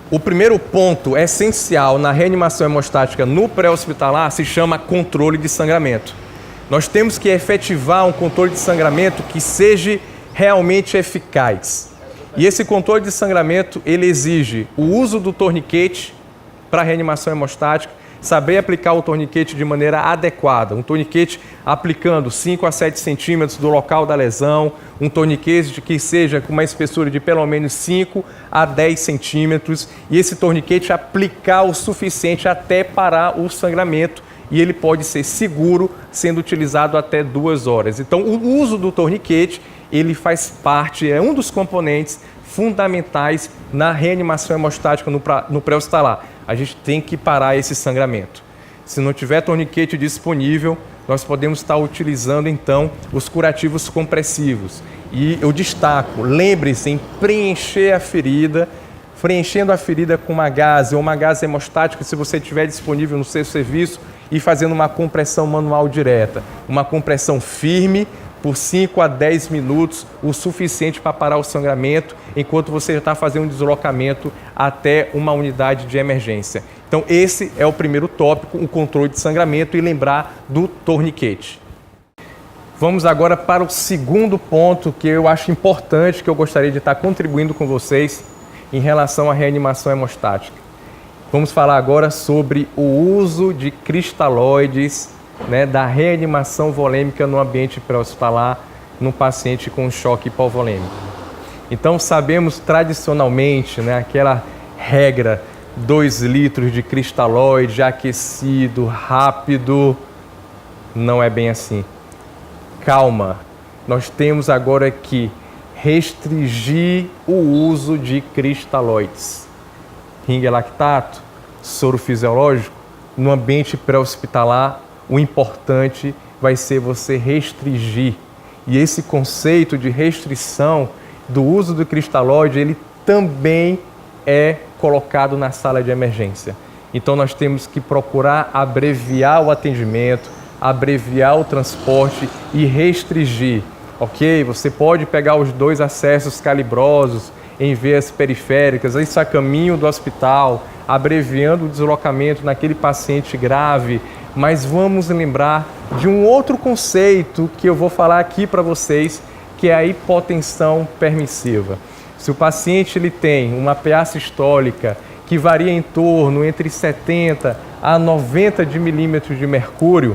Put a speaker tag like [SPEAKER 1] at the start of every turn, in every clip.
[SPEAKER 1] O primeiro ponto essencial na reanimação hemostática no pré-hospitalar se chama controle de sangramento. Nós temos que efetivar um controle de sangramento que seja realmente eficaz. E esse controle de sangramento, ele exige o uso do torniquete para a reanimação hemostática, saber aplicar o torniquete de maneira adequada. Um torniquete aplicando 5 a 7 centímetros do local da lesão, um torniquete que seja com uma espessura de pelo menos 5 a 10 centímetros e esse torniquete aplicar o suficiente até parar o sangramento e ele pode ser seguro, sendo utilizado até 2 horas. Então, o uso do torniquete, ele faz parte, é um dos componentes fundamentais na reanimação hemostática no pré-hospitalar. A gente tem que parar esse sangramento. Se não tiver torniquete disponível, nós podemos estar utilizando, então, os curativos compressivos. E eu destaco, lembre-se em preencher a ferida, preenchendo a ferida com uma gaze ou uma gaze hemostática, se você tiver disponível no seu serviço, e fazendo uma compressão manual direta. Uma compressão firme, por 5 a 10 minutos, o suficiente para parar o sangramento, enquanto você já está fazendo um deslocamento até uma unidade de emergência. Então, esse é o primeiro tópico, o controle de sangramento e lembrar do torniquete. Vamos agora para o segundo ponto que eu acho importante, que eu gostaria de estar contribuindo com vocês em relação à reanimação hemostática. Vamos falar agora sobre o uso de cristalóides, da reanimação volêmica no ambiente pré-hospitalar no paciente com choque hipovolêmico. Então, sabemos tradicionalmente, aquela regra 2 litros de cristalóide aquecido, rápido, não é bem assim. Calma, nós temos agora que restringir o uso de cristalóides. Ringue lactato, soro fisiológico, no ambiente pré-hospitalar, o importante vai ser você restringir. E esse conceito de restrição do uso do cristalóide, ele também é colocado na sala de emergência. Então nós temos que procurar abreviar o atendimento, abreviar o transporte e restringir. Ok? Você pode pegar os 2 acessos calibrosos em veias periféricas, isso a caminho do hospital, abreviando o deslocamento naquele paciente grave, mas vamos lembrar de um outro conceito que eu vou falar aqui para vocês, que é a hipotensão permissiva. Se o paciente ele tem uma PA sistólica que varia em torno entre 70 a 90 de milímetros de mercúrio,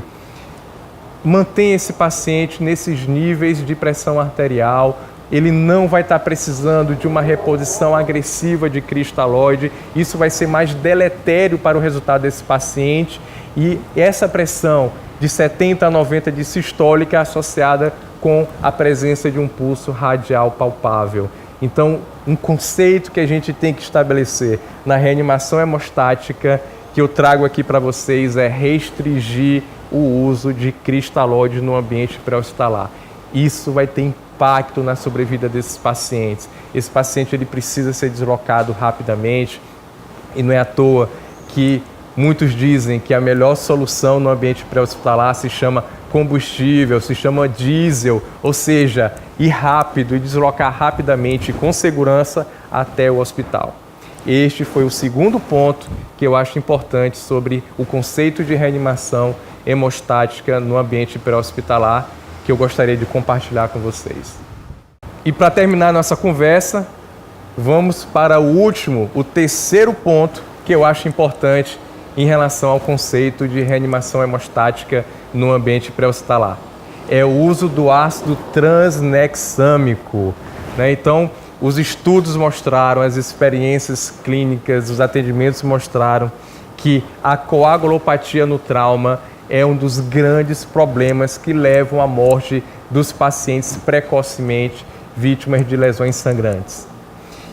[SPEAKER 1] mantenha esse paciente nesses níveis de pressão arterial. Ele não vai estar precisando de uma reposição agressiva de cristalóide. Isso vai ser mais deletério para o resultado desse paciente. E essa pressão de 70 a 90 de sistólica é associada com a presença de um pulso radial palpável. Então, um conceito que a gente tem que estabelecer na reanimação hemostática que eu trago aqui para vocês é restringir o uso de cristalóide no ambiente pré-hospitalar. Isso vai ter impacto na sobrevida desses pacientes. Esse paciente ele precisa ser deslocado rapidamente e não é à toa que muitos dizem que a melhor solução no ambiente pré-hospitalar se chama combustível, se chama diesel, ou seja, ir rápido e deslocar rapidamente com segurança até o hospital. Este foi o segundo ponto que eu acho importante sobre o conceito de reanimação hemostática no ambiente pré-hospitalar, que eu gostaria de compartilhar com vocês. E para terminar nossa conversa, vamos para o terceiro ponto que eu acho importante em relação ao conceito de reanimação hemostática no ambiente pré-hospitalar. É o uso do ácido transnexâmico. Então, os estudos mostraram, as experiências clínicas, os atendimentos mostraram que a coagulopatia no trauma é um dos grandes problemas que levam à morte dos pacientes precocemente vítimas de lesões sangrantes.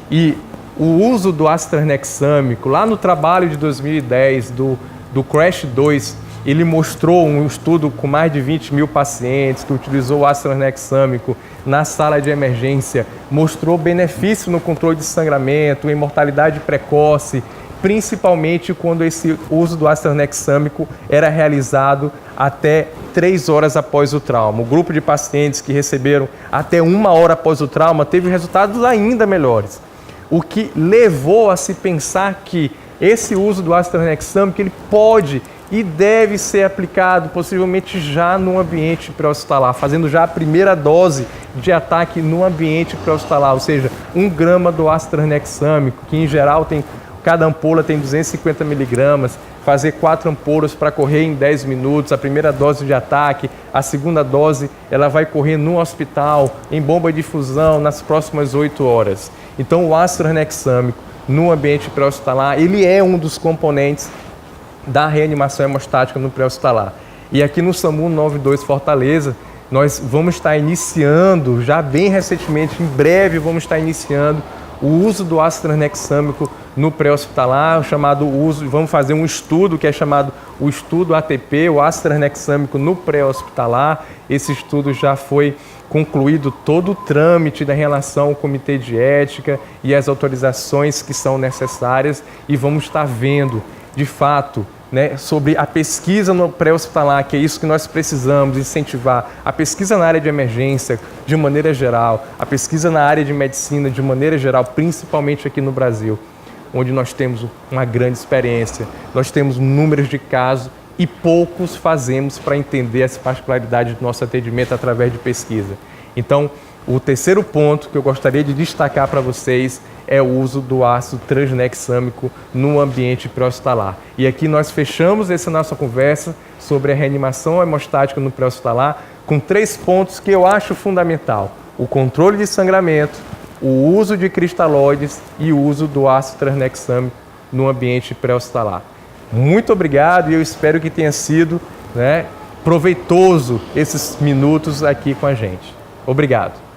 [SPEAKER 1] E o uso do ácido tranexâmico, lá no trabalho de 2010 do CRASH 2, ele mostrou um estudo com mais de 20 mil pacientes que utilizou o ácido tranexâmico na sala de emergência, mostrou benefício no controle de sangramento, em mortalidade precoce, principalmente quando esse uso do ácido tranexâmico era realizado até 3 horas após o trauma. O grupo de pacientes que receberam até 1 hora após o trauma teve resultados ainda melhores. o que levou a se pensar que esse uso do ácido tranexâmico ele pode e deve ser aplicado possivelmente já no ambiente pré-hospitalar, fazendo já a primeira dose de ataque no ambiente pré-hospitalar, ou seja, 1 grama do ácido tranexâmico, que em geral cada ampola tem 250 miligramas, fazer 4 ampolas para correr em 10 minutos, a primeira dose de ataque, a segunda dose ela vai correr no hospital, em bomba de difusão, nas próximas 8 horas. Então o ácido tranexâmico no ambiente pré-hospitalar, ele é um dos componentes da reanimação hemostática no pré-hospitalar. E aqui no SAMU 92 Fortaleza, nós vamos estar iniciando, já bem recentemente, em breve vamos estar iniciando o uso do ácido tranexâmico no pré-hospitalar, vamos fazer um estudo que é chamado o estudo ATP, o ácido tranexâmico no pré-hospitalar. Esse estudo já foi concluído todo o trâmite da relação ao comitê de ética e as autorizações que são necessárias e vamos estar vendo, de fato, sobre a pesquisa no pré-hospitalar, que é isso que nós precisamos incentivar, a pesquisa na área de emergência de maneira geral, a pesquisa na área de medicina de maneira geral, principalmente aqui no Brasil, onde nós temos uma grande experiência, nós temos números de casos e poucos fazemos para entender as particularidades do nosso atendimento através de pesquisa. Então, o terceiro ponto que eu gostaria de destacar para vocês é o uso do ácido tranexâmico no ambiente pré-hospitalar. E aqui nós fechamos essa nossa conversa sobre a reanimação hemostática no pré-hospitalar com 3 pontos que eu acho fundamental: o controle de sangramento, o uso de cristalóides e o uso do ácido tranexâmico no ambiente pré-hospitalar. Muito obrigado e eu espero que tenha sido proveitoso esses minutos aqui com a gente. Obrigado.